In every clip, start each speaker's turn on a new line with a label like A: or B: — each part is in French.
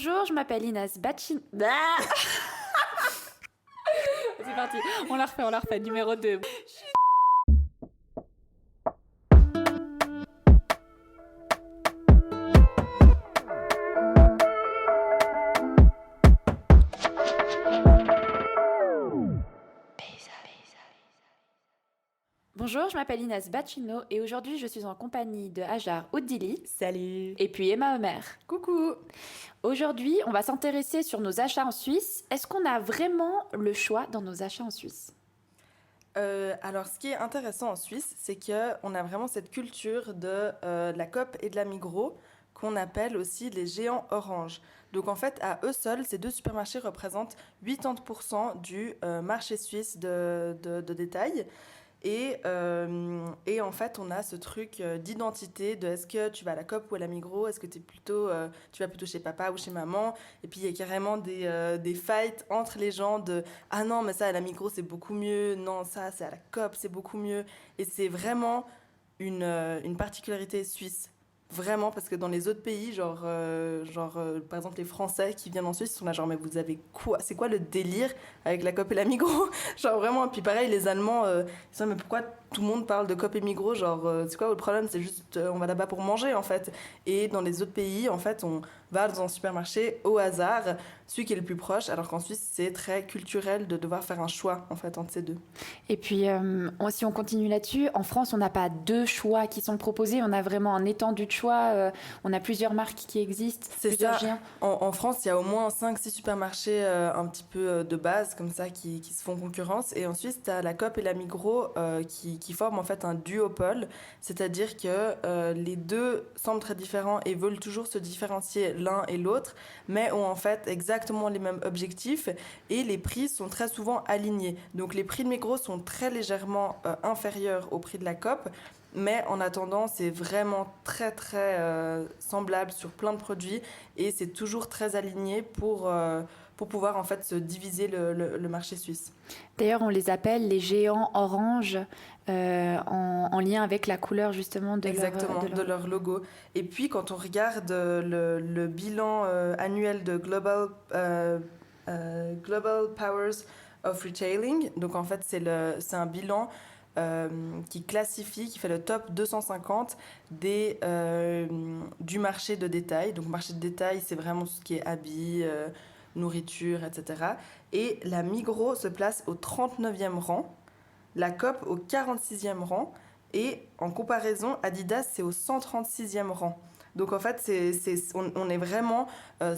A: Bonjour, je m'appelle Inès Bachin... Ah C'est parti, on la refait, numéro 2. Bonjour, je m'appelle Inès Bacchino et aujourd'hui je suis en compagnie de Hajar Oudili.
B: Salut.
A: Et puis Emma Omer.
B: Coucou.
A: Aujourd'hui, on va s'intéresser sur nos achats en Suisse. Est-ce qu'on a vraiment le choix dans nos achats en Suisse ?
B: Alors, ce qui est intéressant en Suisse, c'est qu'on a vraiment cette culture de la Coop et de la Migros, qu'on appelle aussi les géants orange. Donc, en fait, à eux seuls, ces deux supermarchés représentent 80% du marché suisse de détail. Et en fait, on a ce truc d'identité de est-ce que tu vas à la Coop ou à la Migros, est-ce que tu vas plutôt chez papa ou chez maman. Et puis, il y a carrément des fights entre les gens de « Ah non, mais ça, à la Migros, c'est beaucoup mieux. Non, ça, c'est à la Coop, c'est beaucoup mieux. » Et c'est vraiment une particularité suisse. Vraiment, parce que dans les autres pays, par exemple, les Français qui viennent en Suisse, ils sont là, genre, mais vous avez quoi ? C'est quoi le délire avec la Coop et la Migros ? Genre, vraiment, et puis pareil, les Allemands, ils sont là, mais pourquoi tout le monde parle de Coop et Migros ? Genre, c'est quoi le problème ? C'est juste, on va là-bas pour manger, en fait. Et dans les autres pays, en fait, on va dans un supermarché au hasard, celui qui est le plus proche, alors qu'en Suisse, c'est très culturel de devoir faire un choix, en fait, entre ces deux.
A: Et puis, si on continue là-dessus, en France, on n'a pas deux choix qui sont proposés, on a vraiment un étendu de choix, on a plusieurs marques qui existent,
B: c'est
A: plusieurs
B: ça.
A: géants.
B: En France, il y a au moins 5-6 supermarchés un petit peu de base, comme ça, qui se font concurrence. Et en Suisse, tu as la Coop et la Migros qui forment en fait un duopole, c'est-à-dire que les deux semblent très différents et veulent toujours se différencier l'un et l'autre, mais ont en fait exactement les mêmes objectifs et les prix sont très souvent alignés. Donc les prix de Migros sont très légèrement inférieurs au prix de la Coop, mais en attendant, c'est vraiment très très semblable sur plein de produits et c'est toujours très aligné pour pouvoir en fait se diviser le marché suisse.
A: D'ailleurs, on les appelle les géants orange en lien avec la couleur justement
B: de leur logo. Et puis quand on regarde le bilan annuel de Global Powers of Retailing, donc en fait c'est un bilan qui classifie, qui fait le top 250 du marché de détail. Donc marché de détail, c'est vraiment tout ce qui est habits, nourriture, etc. Et la Migros se place au 39e rang, la Coop au 46e rang, et en comparaison, Adidas, c'est au 136e rang. Donc en fait, on est vraiment,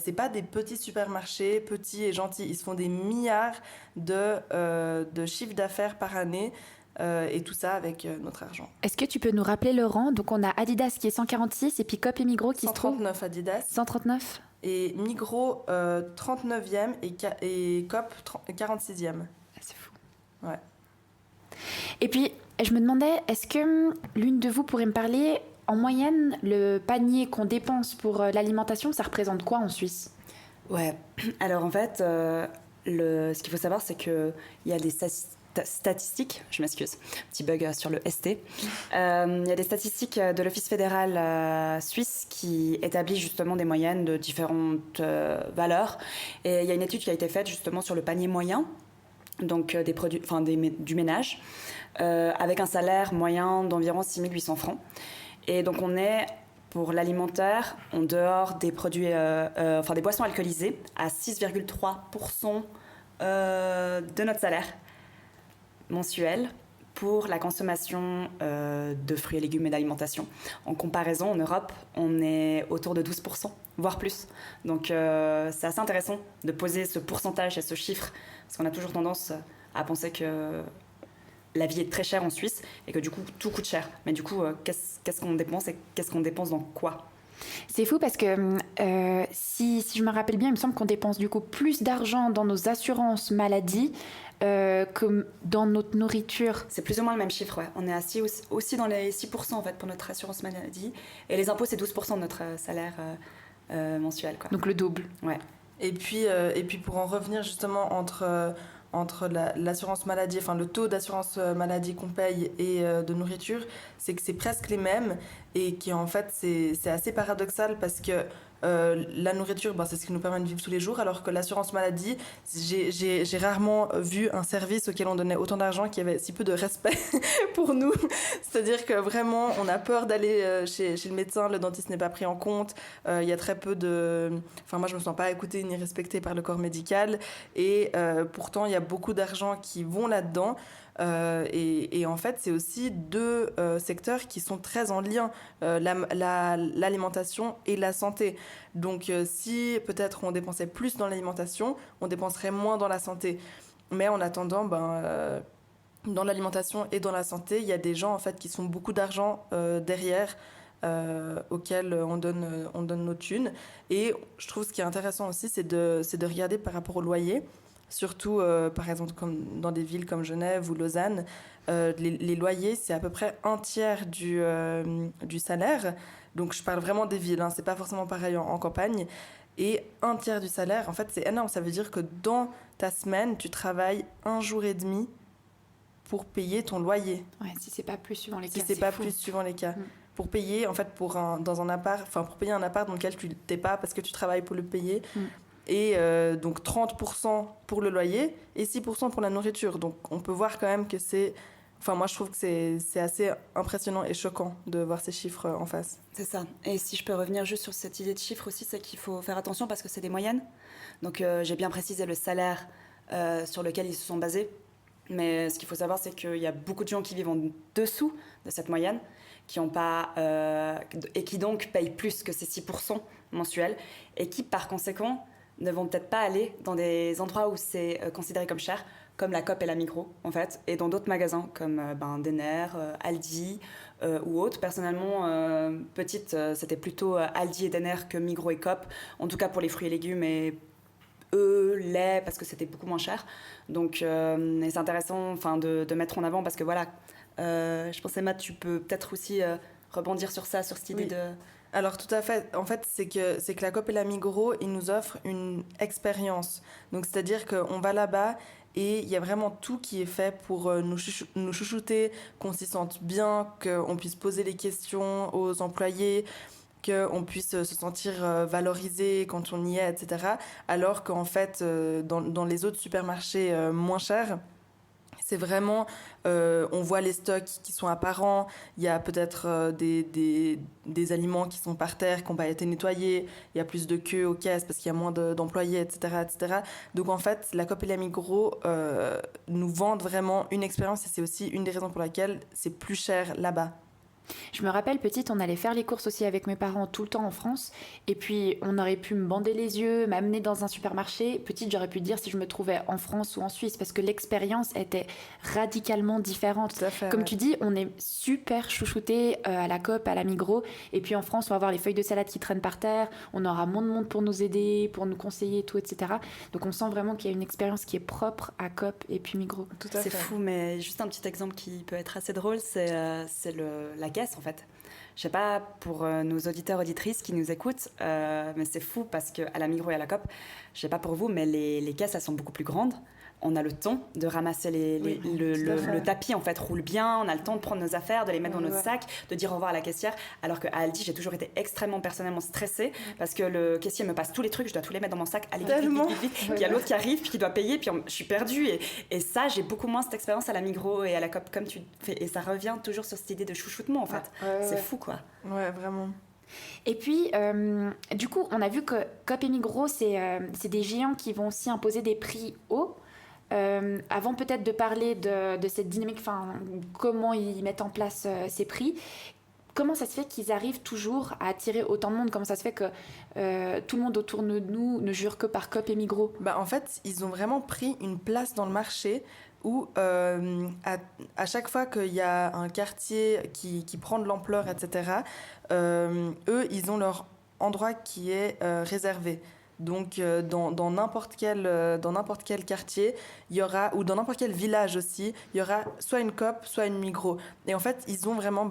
B: c'est pas des petits supermarchés, petits et gentils, ils se font des milliards de chiffre d'affaires par année. Et tout ça avec notre argent.
A: Est-ce que tu peux nous rappeler le rang ? Donc on a Adidas qui est 146 et puis Coop et Migros qui
B: 139
A: se trouvent...
B: Adidas.
A: 139 ?
B: Et Migros 39e et Coop 46e.
A: Ah, c'est fou.
B: Ouais.
A: Et puis je me demandais, est-ce que l'une de vous pourrait me parler, en moyenne, le panier qu'on dépense pour l'alimentation, ça représente quoi en Suisse ?
C: Ouais, alors en fait, ce qu'il faut savoir, c'est qu'il y a des statistiques, je m'excuse, petit bug sur le ST. Il y a des statistiques de l'Office fédéral suisse qui établit justement des moyennes de différentes valeurs. Et il y a une étude qui a été faite justement sur le panier moyen, donc des produits, du ménage, avec un salaire moyen d'environ 6 800 francs. Et donc on est, pour l'alimentaire, en dehors des produits, des boissons alcoolisées, à 6,3% de notre salaire mensuel pour la consommation de fruits et légumes et d'alimentation. En comparaison, en Europe, on est autour de 12%, voire plus. Donc c'est assez intéressant de poser ce pourcentage et ce chiffre, parce qu'on a toujours tendance à penser que la vie est très chère en Suisse et que du coup, tout coûte cher. Mais du coup, qu'est-ce qu'on dépense et qu'est-ce qu'on dépense dans quoi ?
A: C'est fou parce que si je me rappelle bien, il me semble qu'on dépense du coup plus d'argent dans nos assurances maladie que dans notre nourriture.
C: C'est plus ou moins le même chiffre, ouais. On est assis aussi dans les 6% en fait pour notre assurance maladie. Et les impôts, c'est 12% de notre salaire mensuel, quoi.
A: Donc le double.
C: Ouais.
B: Et puis pour en revenir justement entre l'assurance maladie, enfin le taux d'assurance maladie qu'on paye et de nourriture, c'est que c'est presque les mêmes et qui en fait c'est assez paradoxal parce que La nourriture, c'est ce qui nous permet de vivre tous les jours, alors que l'assurance maladie, j'ai rarement vu un service auquel on donnait autant d'argent qui avait si peu de respect pour nous. C'est-à-dire que vraiment, on a peur d'aller chez le médecin, le dentiste n'est pas pris en compte, il y a très peu de... Enfin, moi, je me sens pas écoutée ni respectée par le corps médical, et pourtant, il y a beaucoup d'argent qui vont là-dedans. Et en fait, c'est aussi deux secteurs qui sont très en lien, l'alimentation et la santé. Donc, si peut-être on dépensait plus dans l'alimentation, on dépenserait moins dans la santé. Mais en attendant, dans l'alimentation et dans la santé, il y a des gens en fait qui sont beaucoup d'argent derrière. Auxquels on donne nos thunes. Et je trouve ce qui est intéressant aussi, c'est de regarder par rapport au loyer. Surtout, par exemple, comme dans des villes comme Genève ou Lausanne, les loyers, c'est à peu près un tiers du salaire. Donc, je parle vraiment des villes, c'est pas forcément pareil en campagne. Et un tiers du salaire, en fait, c'est énorme. Ça veut dire que dans ta semaine, tu travailles 1 jour et demi pour payer ton loyer.
A: Ouais, si c'est pas plus suivant les cas.
B: Si c'est pas plus suivant les cas. Pour payer, en fait, pour payer un appart dans lequel tu t'es pas parce que tu travailles pour le payer. Et donc 30% pour le loyer et 6% pour la nourriture. Donc on peut voir quand même que c'est... Enfin, moi, je trouve que c'est assez impressionnant et choquant de voir ces chiffres en face.
C: C'est ça. Et si je peux revenir juste sur cette idée de chiffres aussi, c'est qu'il faut faire attention parce que c'est des moyennes. Donc j'ai bien précisé le salaire sur lequel ils se sont basés. Mais ce qu'il faut savoir, c'est qu'il y a beaucoup de gens qui vivent en dessous de cette moyenne, qui ont pas, et qui donc payent plus que ces 6% mensuels et qui, par conséquent, ne vont peut-être pas aller dans des endroits où c'est considéré comme cher, comme la Coop et la Migros, en fait, et dans d'autres magasins comme Denner, Aldi ou autres. Personnellement, petite, c'était plutôt Aldi et Denner que Migros et Coop, en tout cas pour les fruits et légumes et lait, parce que c'était beaucoup moins cher. Donc, et c'est intéressant de mettre en avant, parce que voilà, je pensais, Matt, tu peux peut-être aussi rebondir sur ça, sur cette idée de...
B: Alors tout à fait, en fait c'est que la Coop et la Migros, ils nous offrent une expérience. Donc c'est-à-dire qu'on va là-bas et il y a vraiment tout qui est fait pour nous chouchouter, qu'on s'y sente bien, qu'on puisse poser les questions aux employés, qu'on puisse se sentir valorisé quand on y est, etc. Alors qu'en fait, dans les autres supermarchés moins chers, c'est vraiment, on voit les stocks qui sont apparents, il y a peut-être des aliments qui sont par terre, qui n'ont pas été nettoyés, il y a plus de queues aux caisses parce qu'il y a moins d'employés, etc., etc. Donc en fait, la Coop et la Migros nous vendent vraiment une expérience et c'est aussi une des raisons pour laquelle c'est plus cher là-bas.
A: Je me rappelle, petite, on allait faire les courses aussi avec mes parents tout le temps en France. Et puis, on aurait pu me bander les yeux, m'amener dans un supermarché. Petite, j'aurais pu dire si je me trouvais en France ou en Suisse, parce que l'expérience était radicalement différente.
B: Tout à fait,
A: Comme tu dis, on est super chouchoutés à la Coop, à la Migros. Et puis en France, on va avoir les feuilles de salade qui traînent par terre. On aura moins de monde pour nous aider, pour nous conseiller, tout, etc. Donc, on sent vraiment qu'il y a une expérience qui est propre à Coop et puis Migros.
B: Tout à fait.
C: C'est fou, mais juste un petit exemple qui peut être assez drôle, c'est la caisse, en fait. Je sais pas, pour nos auditeurs, auditrices qui nous écoutent, mais c'est fou parce qu'à la Migros et à la Coop, je sais pas pour vous, mais les caisses, elles sont beaucoup plus grandes. On a le temps de ramasser le tapis, en fait, roule bien. On a le temps de prendre nos affaires, de les mettre dans notre sac, de dire au revoir à la caissière. Alors qu'à Aldi, j'ai toujours été extrêmement personnellement stressée parce que le caissier me passe tous les trucs, je dois tous les mettre dans mon sac. Allez, vite. Puis il y a l'autre qui arrive, puis qui doit payer, puis je suis perdue. Et ça, j'ai beaucoup moins cette expérience à la Migros et à la Coop, comme tu fais. Et ça revient toujours sur cette idée de chouchoutement, en fait. C'est fou, quoi.
B: Ouais, vraiment.
A: Et puis, du coup, on a vu que Coop et Migros, c'est des géants qui vont aussi imposer des prix hauts. Avant peut-être de parler de cette dynamique, comment ils mettent en place ces prix, comment ça se fait qu'ils arrivent toujours à attirer autant de monde? Comment ça se fait que tout le monde autour de nous ne jure que par Coop et Migros?
B: En fait, ils ont vraiment pris une place dans le marché où à chaque fois qu'il y a un quartier qui prend de l'ampleur, etc., eux, ils ont leur endroit qui est réservé. Donc, dans n'importe quel quartier, il y aura, ou dans n'importe quel village aussi, il y aura soit une Coop, soit une Migros. Et en fait, ils ont vraiment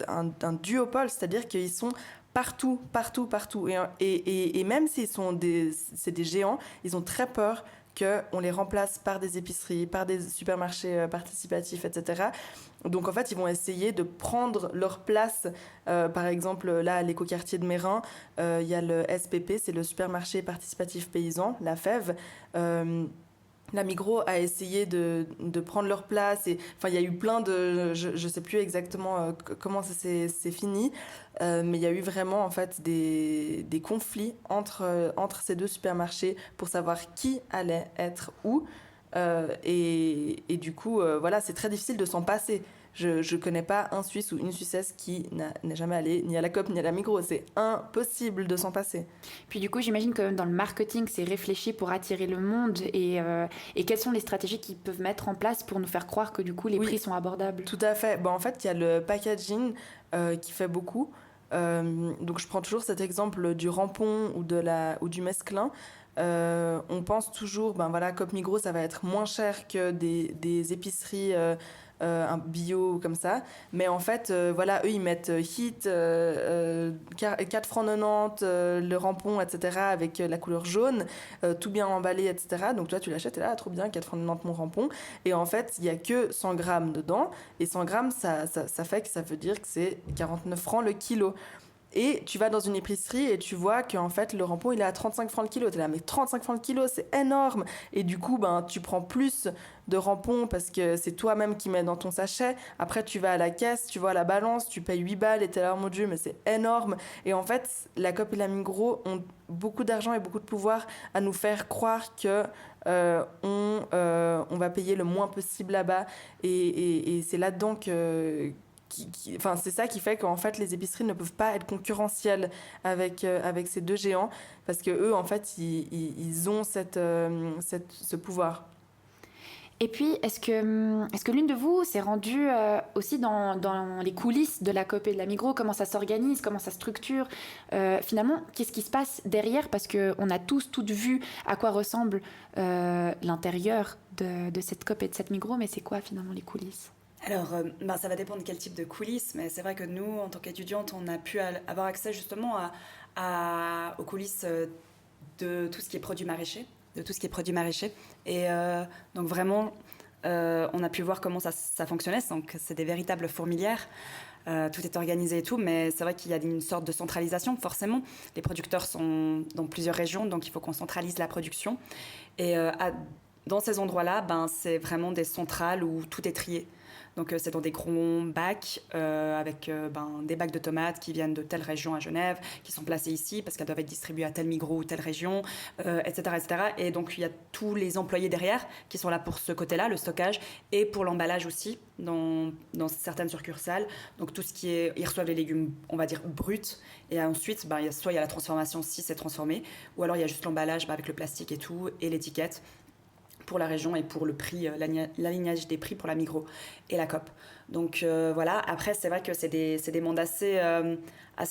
B: un duopole, c'est-à-dire qu'ils sont partout. Et même s'ils sont c'est des géants, ils ont très peur qu'on les remplace par des épiceries, par des supermarchés participatifs, etc. Donc en fait, ils vont essayer de prendre leur place. Par exemple, là, à l'écoquartier de Mérin, il y a le SPP, c'est le supermarché participatif paysan, la FEV. La Migros a essayé de prendre leur place. Et, enfin, il y a eu plein de... Je ne sais plus exactement comment ça s'est fini, mais il y a eu vraiment en fait, des conflits entre ces deux supermarchés pour savoir qui allait être où. Et du coup, voilà, c'est très difficile de s'en passer. Je ne connais pas un Suisse ou une Suissesse qui n'est jamais allé ni à la Coop ni à la Migros. C'est impossible de s'en passer.
A: Puis du coup, j'imagine que dans le marketing, c'est réfléchi pour attirer le monde. Et quelles sont les stratégies qu'ils peuvent mettre en place pour nous faire croire que du coup, les prix sont abordables?
B: Tout à fait. Bon, en fait, il y a le packaging qui fait beaucoup. Donc je prends toujours cet exemple du Rampon ou du Mesclin. On pense toujours, ben voilà, Coop Migros, ça va être moins cher que des épiceries un bio comme ça. Mais en fait, voilà, eux, ils mettent Hit, 4 francs 90, le Rampon, etc., avec la couleur jaune, tout bien emballé, etc. Donc toi, tu l'achètes, et là, trop bien, 4 francs 90 mon Rampon. Et en fait, il n'y a que 100 grammes dedans. Et 100 grammes, ça fait que ça veut dire que c'est 49 francs le kilo. Et tu vas dans une épicerie et tu vois qu'en fait, le Rampon, il est à 35 francs le kilo. T'es là, mais 35 francs le kilo, c'est énorme. Et du coup, ben, tu prends plus de Rampon parce que c'est toi-même qui mets dans ton sachet. Après, tu vas à la caisse, tu vois la balance, tu payes 8 balles et t'es là, oh mon Dieu, mais c'est énorme. Et en fait, la Coop et la Migros ont beaucoup d'argent et beaucoup de pouvoir à nous faire croire que on va payer le moins possible là-bas. Et c'est là-dedans enfin, c'est ça qui fait qu'en fait les épiceries ne peuvent pas être concurrentielles avec ces deux géants parce que eux en fait ils ont ce pouvoir.
A: Et puis, est-ce que l'une de vous s'est rendue aussi dans les coulisses de la Coop et de la Migros? Comment ça s'organise? Comment ça structure? Finalement, qu'est-ce qui se passe derrière? Parce qu'on a toutes vu à quoi ressemble l'intérieur de cette Coop et de cette Migros, mais c'est quoi finalement les coulisses?
C: Alors, ça va dépendre de quel type de coulisses, mais c'est vrai que nous, en tant qu'étudiantes, on a pu avoir accès justement aux coulisses de tout ce qui est produits maraîchers, Et donc vraiment, on a pu voir comment ça fonctionnait. Donc, c'est des véritables fourmilières. Tout est organisé et tout, mais c'est vrai qu'il y a une sorte de centralisation, forcément. Les producteurs sont dans plusieurs régions, donc il faut qu'on centralise la production. Et dans ces endroits-là, c'est vraiment des centrales où tout est trié. Donc c'est dans des gros bacs avec des bacs de tomates qui viennent de telle région à Genève, qui sont placés ici parce qu'elles doivent être distribuées à tel Migros ou telle région, etc., etc. Et donc il y a tous les employés derrière qui sont là pour ce côté-là, le stockage, et pour l'emballage aussi dans certaines succursales. Donc tout ce qui est, ils reçoivent les légumes, on va dire bruts, et ensuite soit il y a la transformation si c'est transformé, ou alors il y a juste l'emballage avec le plastique et tout, et l'étiquette pour la région et pour le prix, l'alignage des prix pour la Migros et la Coop. Donc voilà, après c'est vrai que c'est des mondes assez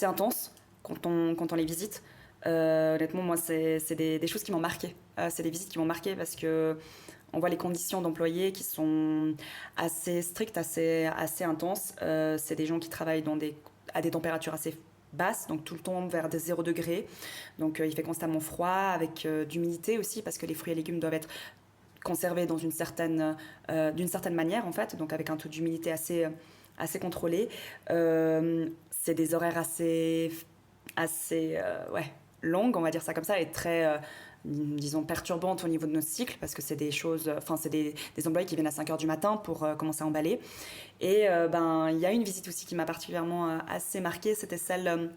C: intenses quand on les visite. Honnêtement, moi c'est des choses qui m'ont marqué. C'est des visites qui m'ont marqué parce que on voit les conditions d'employés qui sont assez strictes, assez intenses. C'est des gens qui travaillent à des températures assez basses, donc tout le temps vers des 0 degrés. Donc il fait constamment froid, avec d'humidité aussi, parce que les fruits et légumes doivent être conservés d'une certaine manière, en fait, donc avec un taux d'humidité assez contrôlé. C'est des horaires assez longues, on va dire ça comme ça, et très disons perturbantes au niveau de notre cycle, parce que c'est des employés qui viennent à 5h du matin pour commencer à emballer. Et il y a une visite aussi qui m'a particulièrement assez marquée, c'était celle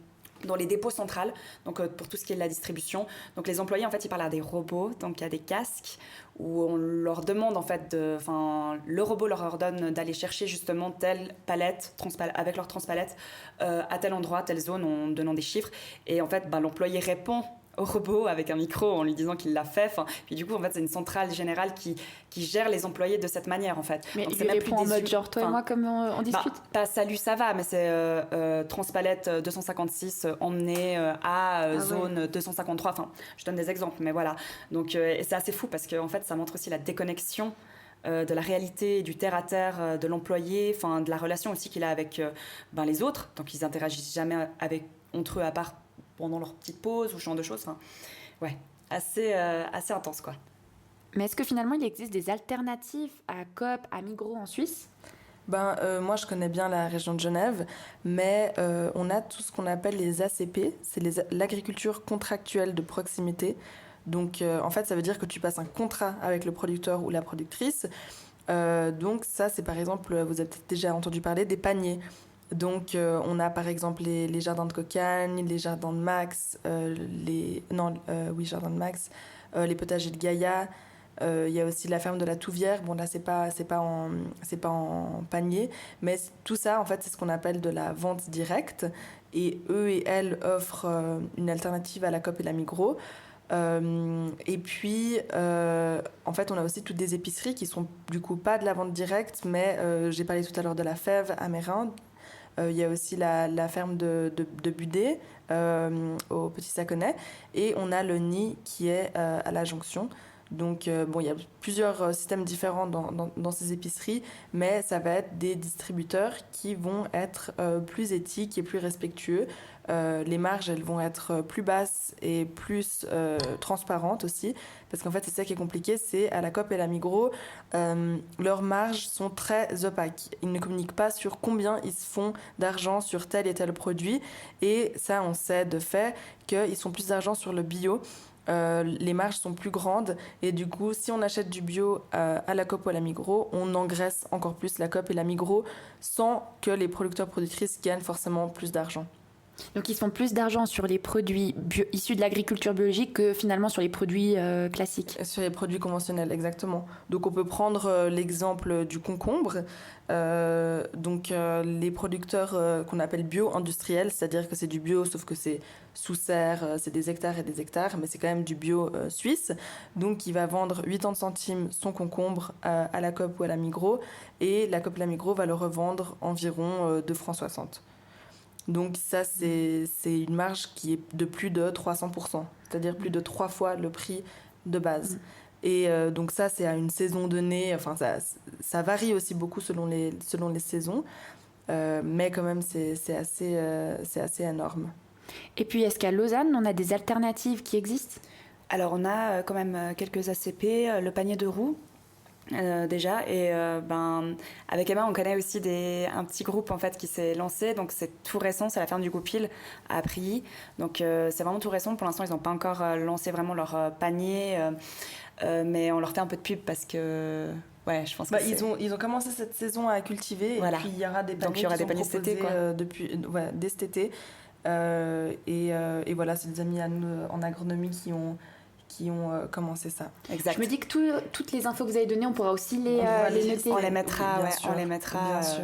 C: dans les dépôts centrales, donc pour tout ce qui est de la distribution. Donc les employés, en fait, ils parlent à des robots, donc il y a des casques où on leur demande, en fait, le robot leur ordonne d'aller chercher justement telle palette avec leur transpalette à tel endroit, telle zone, en donnant des chiffres. Et en fait, l'employé répond au robot avec un micro en lui disant qu'il l'a fait. Puis du coup, en fait, c'est une centrale générale qui gère les employés de cette manière, en fait.
A: Mais
C: donc,
A: il répond en mode genre toi et moi comme on discute.
C: Pas salut, ça va, mais c'est transpalette 256 emmené à zone 253. Enfin, je donne des exemples, mais voilà. Donc, et c'est assez fou parce que en fait, ça montre aussi la déconnexion de la réalité, du terre-à-terre de l'employé, de la relation aussi qu'il a avec les autres. Donc, ils interagissent jamais entre eux à part pendant leur petite pause ou ce genre de choses. Ouais, assez intense, quoi.
A: Mais est-ce que finalement il existe des alternatives à Coop, à Migros en Suisse?
B: Moi, je connais bien la région de Genève, mais on a tout ce qu'on appelle les ACP, c'est l'agriculture contractuelle de proximité. Donc, en fait, ça veut dire que tu passes un contrat avec le producteur ou la productrice. Donc, ça, c'est par exemple, vous avez peut-être déjà entendu parler des paniers. Donc, on a par exemple les jardins de Cocagne, les jardins de Max, jardins de Max, les potagers de Gaïa. Il y a aussi la ferme de la Touvière. Bon, là, c'est pas en panier, mais tout ça, en fait, c'est ce qu'on appelle de la vente directe. Et eux et elles offrent une alternative à la Coop et la Migros. Et puis, en fait, on a aussi toutes des épiceries qui sont du coup pas de la vente directe, mais j'ai parlé tout à l'heure de la Fève à Meyrin. Il y a aussi la ferme de Budé au Petit Saconnet. Et on a le Nid qui est à la Jonction. Donc, il y a plusieurs systèmes différents dans ces épiceries, mais ça va être des distributeurs qui vont être plus éthiques et plus respectueux. Les marges, elles vont être plus basses et plus transparentes aussi, parce qu'en fait, c'est ça qui est compliqué, c'est à la Coop et la Migros, leurs marges sont très opaques. Ils ne communiquent pas sur combien ils se font d'argent sur tel et tel produit, et ça, on sait de fait qu'ils font plus d'argent sur le bio. Les marges sont plus grandes et du coup si on achète du bio à la Coop ou à la Migros, on engraisse encore plus la Coop et la Migros sans que les producteurs productrices gagnent forcément plus d'argent.
A: Donc ils se font plus d'argent sur les produits issus de l'agriculture biologique que finalement sur les produits classiques.
B: Sur les produits conventionnels, exactement. Donc on peut prendre l'exemple du concombre. Les producteurs qu'on appelle bio-industriels, c'est-à-dire que c'est du bio sauf que c'est sous serre, c'est des hectares et des hectares, mais c'est quand même du bio suisse. Donc il va vendre 80 centimes son concombre à la Coop ou à la Migros, et la Coop et la Migros va le revendre environ 2,60 francs. Donc ça, c'est une marge qui est de plus de 300%, c'est-à-dire plus de 3 fois le prix de base. Et donc ça, c'est à une saison donnée. Enfin, ça varie aussi beaucoup selon les saisons, mais quand même, c'est assez énorme.
C: Et puis, est-ce qu'à Lausanne, on a des alternatives qui existent ? Alors, on a quand même quelques ACP, le panier de roues. Déjà, et avec Emma on connaît aussi un petit groupe en fait qui s'est lancé, donc c'est tout récent, c'est la ferme du Goupil à Prilly, donc c'est vraiment tout récent. Pour l'instant ils n'ont pas encore lancé vraiment leur panier, mais on leur fait un peu de pub parce que je pense que
B: ils ont commencé cette saison à cultiver,
C: voilà.
B: Et puis il y aura des paniers,
C: donc, il y aura des paniers cet été
B: dès cet été, et voilà, c'est des amis à nous en agronomie qui ont commencé ça.
A: Exact. Je me dis que toutes les infos que vous avez données, on pourra aussi les noter.
C: On les mettra, on les mettra.
B: Bien sûr.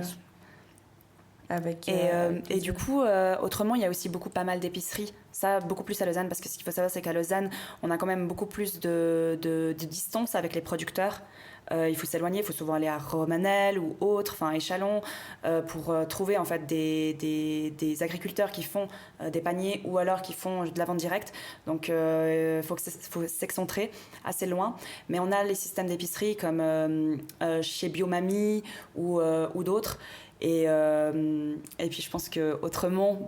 C: Et du coup, autrement, il y a aussi pas mal d'épiceries. Ça, beaucoup plus à Lausanne, parce que ce qu'il faut savoir, c'est qu'à Lausanne, on a quand même beaucoup plus de distance avec les producteurs. Il faut s'éloigner, il faut souvent aller à Romanel ou autre, enfin Échalon, pour trouver en fait des agriculteurs qui font des paniers ou alors qui font de la vente directe. Donc il faut s'excentrer assez loin. Mais on a les systèmes d'épicerie comme chez Biomami ou d'autres. Et puis je pense que autrement,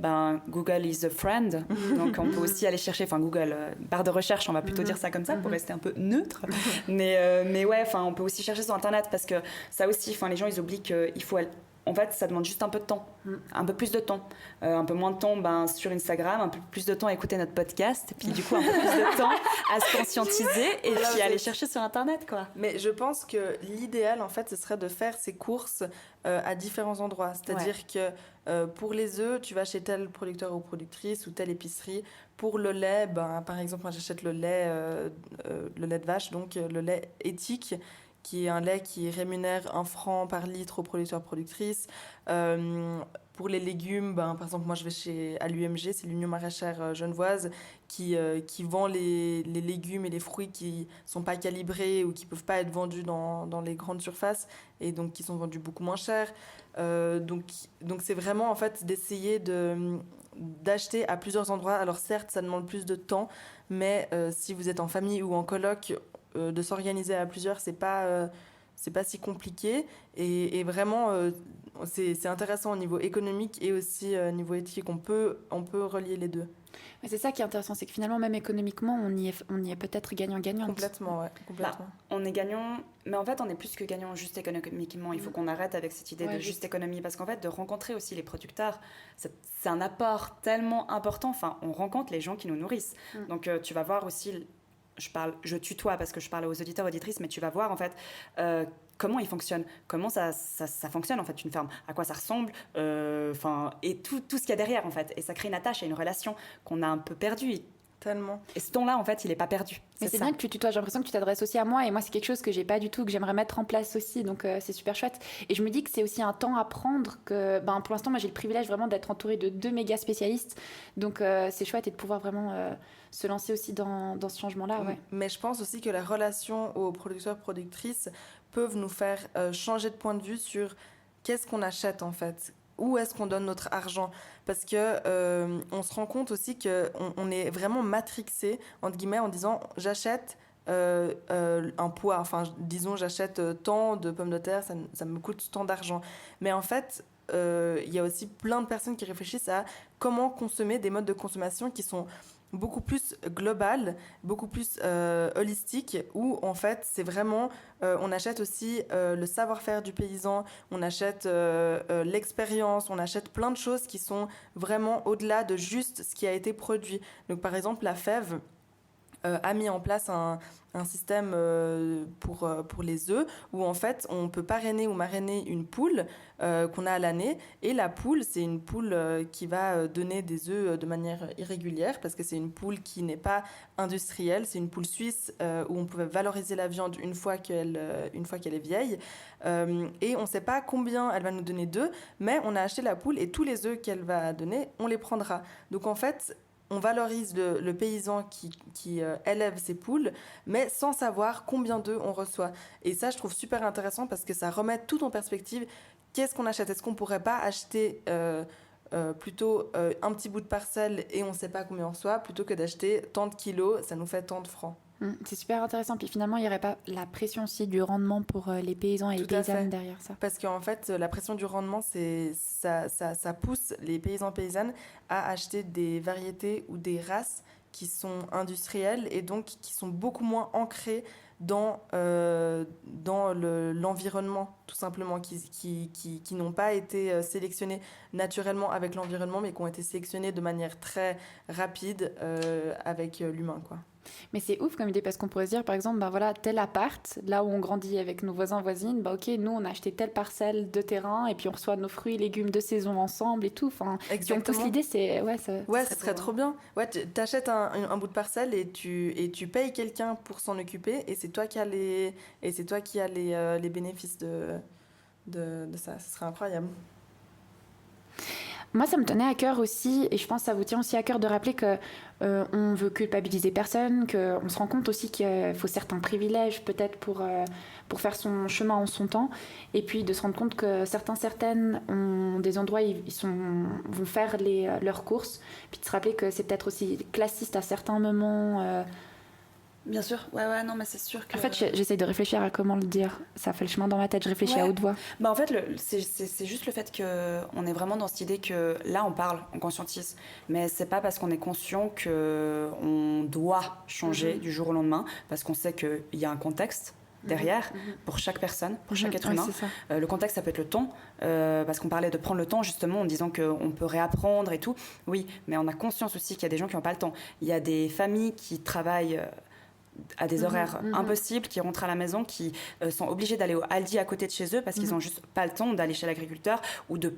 C: Google is a friend, donc on peut aussi aller chercher, Google, barre de recherche, on va plutôt dire ça comme ça pour rester un peu neutre, mais ouais, on peut aussi chercher sur internet, parce que ça aussi, les gens ils oublient qu'il faut, en fait ça demande juste un peu de temps, un peu plus de temps, un peu moins de temps sur Instagram, un peu plus de temps à écouter notre podcast, et puis du coup un peu plus de temps à se conscientiser et puis aller chercher sur internet, quoi.
B: Mais je pense que l'idéal en fait ce serait de faire ses courses à différents endroits, c'est-à-dire que pour les œufs tu vas chez tel producteur ou productrice ou telle épicerie. Pour le lait, par exemple moi j'achète le lait de vache, donc le lait éthique, qui est un lait qui rémunère 1 franc par litre aux producteurs-productrices. Pour les légumes, par exemple, moi je vais à l'UMG, c'est l'Union maraîchère genevoise, qui vend les légumes et les fruits qui sont pas calibrés ou qui peuvent pas être vendus dans les grandes surfaces, et donc qui sont vendus beaucoup moins cher. Donc c'est vraiment en fait d'essayer d'acheter à plusieurs endroits. Alors certes, ça demande plus de temps, mais si vous êtes en famille ou en coloc, de s'organiser à plusieurs, c'est pas si compliqué, et vraiment c'est intéressant au niveau économique et aussi au niveau éthique. On peut relier les deux.
A: Mais c'est ça qui est intéressant, c'est que finalement, même économiquement, on y est peut-être gagnant-gagnant.
B: Complètement, ouais, complètement.
C: On est gagnant, mais en fait, on est plus que gagnant juste économiquement. Il faut qu'on arrête avec cette idée de juste économie, parce qu'en fait, de rencontrer aussi les producteurs, c'est un apport tellement important. Enfin, on rencontre les gens qui nous nourrissent. Donc, tu vas voir aussi, je tutoie parce que je parle aux auditeurs, auditrices, mais tu vas voir en fait comment ils fonctionnent, comment ça fonctionne en fait une ferme, à quoi ça ressemble, et tout ce qu'il y a derrière en fait. Et ça crée une attache et une relation qu'on a un peu perdue.
B: Tellement.
C: Et ce ton-là, en fait, il n'est pas perdu.
A: Mais c'est bien que tu tutoies, j'ai l'impression que tu t'adresses aussi à moi, et moi, c'est quelque chose que j'ai pas du tout, que j'aimerais mettre en place aussi, donc c'est super chouette. Et je me dis que c'est aussi un temps à prendre, que pour l'instant, moi, j'ai le privilège vraiment d'être entourée de 2 méga spécialistes, donc c'est chouette, et de pouvoir vraiment se lancer aussi dans ce changement-là. Ouais.
B: Mais je pense aussi que la relation aux producteurs-productrices peuvent nous faire changer de point de vue sur qu'est-ce qu'on achète en fait. Où est-ce qu'on donne notre argent? Parce que on se rend compte aussi qu'on est vraiment matrixé, entre guillemets, en disant j'achète un poids, enfin disons j'achète tant de pommes de terre, ça me coûte tant d'argent. Mais en fait, il y a aussi plein de personnes qui réfléchissent à comment consommer des modes de consommation qui sont beaucoup plus global, beaucoup plus holistique, où en fait c'est vraiment, on achète aussi le savoir-faire du paysan, on achète l'expérience, on achète plein de choses qui sont vraiment au-delà de juste ce qui a été produit. Donc par exemple la FEV a mis en place un système pour les œufs où en fait on peut parrainer ou marrainer une poule qu'on a à l'année, et la poule c'est une poule qui va donner des œufs de manière irrégulière parce que c'est une poule qui n'est pas industrielle, c'est une poule suisse où on pouvait valoriser la viande une fois qu'elle est vieille, et on ne sait pas combien elle va nous donner d'œufs, mais on a acheté la poule et tous les œufs qu'elle va donner on les prendra. Donc en fait on valorise le paysan qui élève ses poules, mais sans savoir combien d'œufs on reçoit. Et ça, je trouve super intéressant parce que ça remet tout en perspective. Qu'est-ce qu'on achète? Est-ce qu'on ne pourrait pas acheter plutôt un petit bout de parcelle et on ne sait pas combien on reçoit, plutôt que d'acheter tant de kilos, ça nous fait tant de francs?
A: C'est super intéressant. Puis finalement, il n'y aurait pas la pression aussi du rendement pour les paysans et les paysannes derrière ça.
B: Parce qu'en fait, la pression du rendement, ça pousse les paysans-paysannes à acheter des variétés ou des races qui sont industrielles et donc qui sont beaucoup moins ancrées dans l'environnement, tout simplement, qui n'ont pas été sélectionnés naturellement avec l'environnement, mais qui ont été sélectionnés de manière très rapide avec l'humain, quoi.
A: Mais c'est ouf comme idée parce qu'on pourrait se dire par exemple tel appart là où on grandit avec nos voisins voisines, ok, nous on a acheté telle parcelle de terrain et puis on reçoit nos fruits et légumes de saison ensemble et tout, enfin si on pousse l'idée c'est
B: ce serait trop bien. Ouais, t'achètes un bout de parcelle et tu payes quelqu'un pour s'en occuper et c'est toi qui as les bénéfices de ça. Ce serait incroyable.
A: Moi, ça me tenait à cœur aussi, et je pense que ça vous tient aussi à cœur de rappeler que on veut culpabiliser personne, qu'on se rend compte aussi qu'il faut certains privilèges peut-être pour faire son chemin en son temps, et puis de se rendre compte que certaines ont des endroits où vont faire leurs courses, puis de se rappeler que c'est peut-être aussi classiste à certains moments.
C: Bien sûr, ouais, non, mais c'est sûr que...
A: En fait, j'essaye de réfléchir à comment le dire. Ça fait le chemin dans ma tête, je réfléchis à haute voix.
C: En fait, c'est juste le fait qu'on est vraiment dans cette idée que là, on parle, on conscientise. Mais c'est pas parce qu'on est conscient qu'on doit changer du jour au lendemain, parce qu'on sait qu'il y a un contexte derrière pour chaque personne, pour chaque être humain. Le contexte, ça peut être le temps, parce qu'on parlait de prendre le temps justement en disant qu'on peut réapprendre et tout. Oui, mais on a conscience aussi qu'il y a des gens qui n'ont pas le temps. Il y a des familles qui travaillent à des horaires impossibles, qui rentrent à la maison, qui sont obligés d'aller au Aldi à côté de chez eux parce qu'ils n'ont juste pas le temps d'aller chez l'agriculteur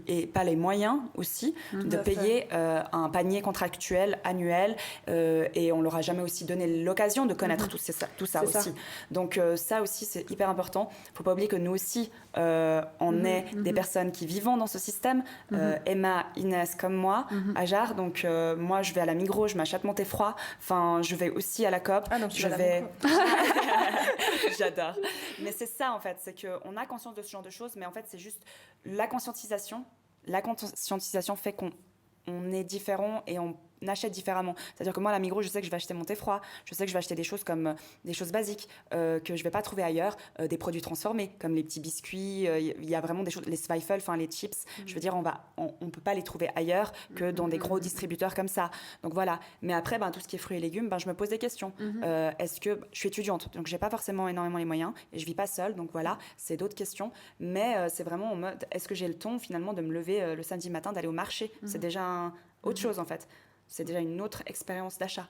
C: et pas les moyens aussi de payer un panier contractuel annuel, et on leur a jamais aussi donné l'occasion de connaître tout ça aussi. Donc ça aussi c'est hyper important. Faut pas oublier que nous aussi on est des personnes qui vivons dans ce système. Emma, Inès comme moi, Ajar, donc moi je vais à la Migros, je m'achète mon thé froid, enfin je vais aussi à la COP, J'adore. Mais c'est ça en fait, c'est qu'on a conscience de ce genre de choses, mais en fait c'est juste la conscientisation. La conscientisation fait qu'on est différent et achète différemment. C'est-à-dire que moi, à la Migros, je sais que je vais acheter mon thé froid, je sais que je vais acheter des choses comme des choses basiques que je ne vais pas trouver ailleurs, des produits transformés, comme les petits biscuits, il y a vraiment des choses, les Zweifel, enfin les chips, je veux dire, on peut pas les trouver ailleurs que dans des gros distributeurs comme ça. Donc voilà. Mais après, tout ce qui est fruits et légumes, je me pose des questions. Est-ce que je suis étudiante, donc j'ai pas forcément énormément les moyens, et je vis pas seule, donc voilà, c'est d'autres questions. Mais c'est vraiment en mode, est-ce que j'ai le temps finalement de me lever le samedi matin, d'aller au marché? C'est déjà autre chose en fait. C'est déjà une autre expérience d'achat.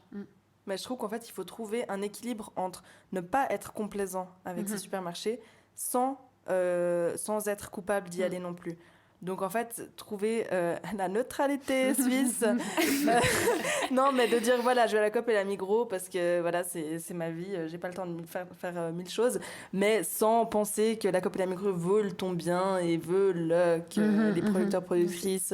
B: Mais je trouve qu'en fait, il faut trouver un équilibre entre ne pas être complaisant avec ces supermarchés sans être coupable d'y aller non plus. Donc en fait, trouver la neutralité suisse. Non, mais de dire voilà, je vais à la Coop et la Migros parce que voilà, c'est ma vie, j'ai pas le temps de faire 1000 choses, mais sans penser que la Coop et la Migros veulent ton bien et veulent que les producteurs productrices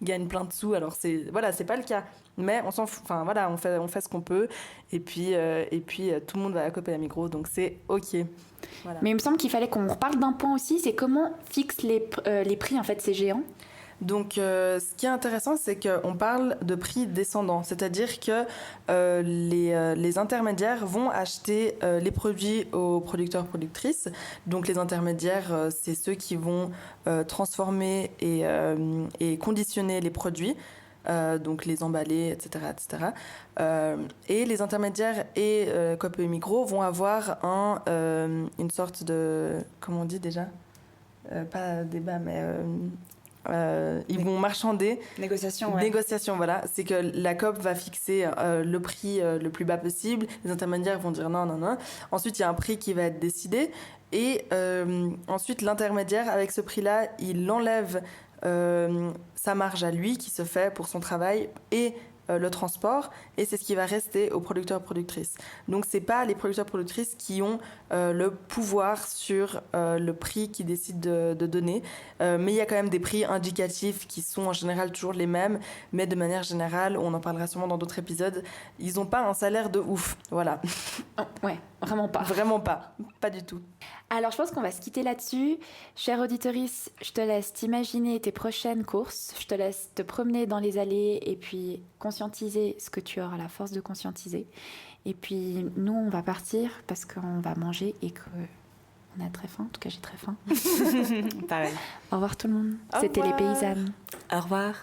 B: gagnent plein de sous. Alors c'est pas le cas. Mais on s'en fout. Enfin voilà, on fait ce qu'on peut et puis tout le monde va à la Coop et la Migros, donc c'est ok. Voilà.
A: Mais il me semble qu'il fallait qu'on reparle d'un point aussi, c'est comment fixent les prix en fait ces géants.
B: Donc, ce qui est intéressant, c'est qu'on parle de prix descendant, c'est-à-dire que les intermédiaires vont acheter les produits aux producteurs-productrices. Donc, les intermédiaires, c'est ceux qui vont transformer et conditionner les produits. Donc les emballer, etc. Et les intermédiaires et Coop et Migros vont avoir une sorte de... Comment on dit déjà pas débat, mais... ils vont marchander.
C: Négociation, ouais.
B: Négociation, voilà. C'est que la Coop va fixer le prix le plus bas possible. Les intermédiaires vont dire non. Ensuite, il y a un prix qui va être décidé. Et ensuite, l'intermédiaire, avec ce prix-là, il enlève sa marge à lui qui se fait pour son travail et le transport, et c'est ce qui va rester aux producteurs-productrices. Donc c'est pas les producteurs-productrices qui ont le pouvoir sur le prix qu'ils décident de donner, mais il y a quand même des prix indicatifs qui sont en général toujours les mêmes, mais de manière générale, on en parlera sûrement dans d'autres épisodes, ils n'ont pas un salaire de ouf, voilà.
A: Ouais, vraiment pas.
B: Vraiment pas du tout.
A: Alors, je pense qu'on va se quitter là-dessus. Chère auditorice, je te laisse t'imaginer tes prochaines courses. Je te laisse te promener dans les allées et puis conscientiser ce que tu auras la force de conscientiser. Et puis, nous, on va partir parce qu'on va manger et qu'on a très faim. En tout cas, j'ai très faim.
C: Pareil.
A: Au revoir tout le monde. C'était les paysannes.
C: Au revoir.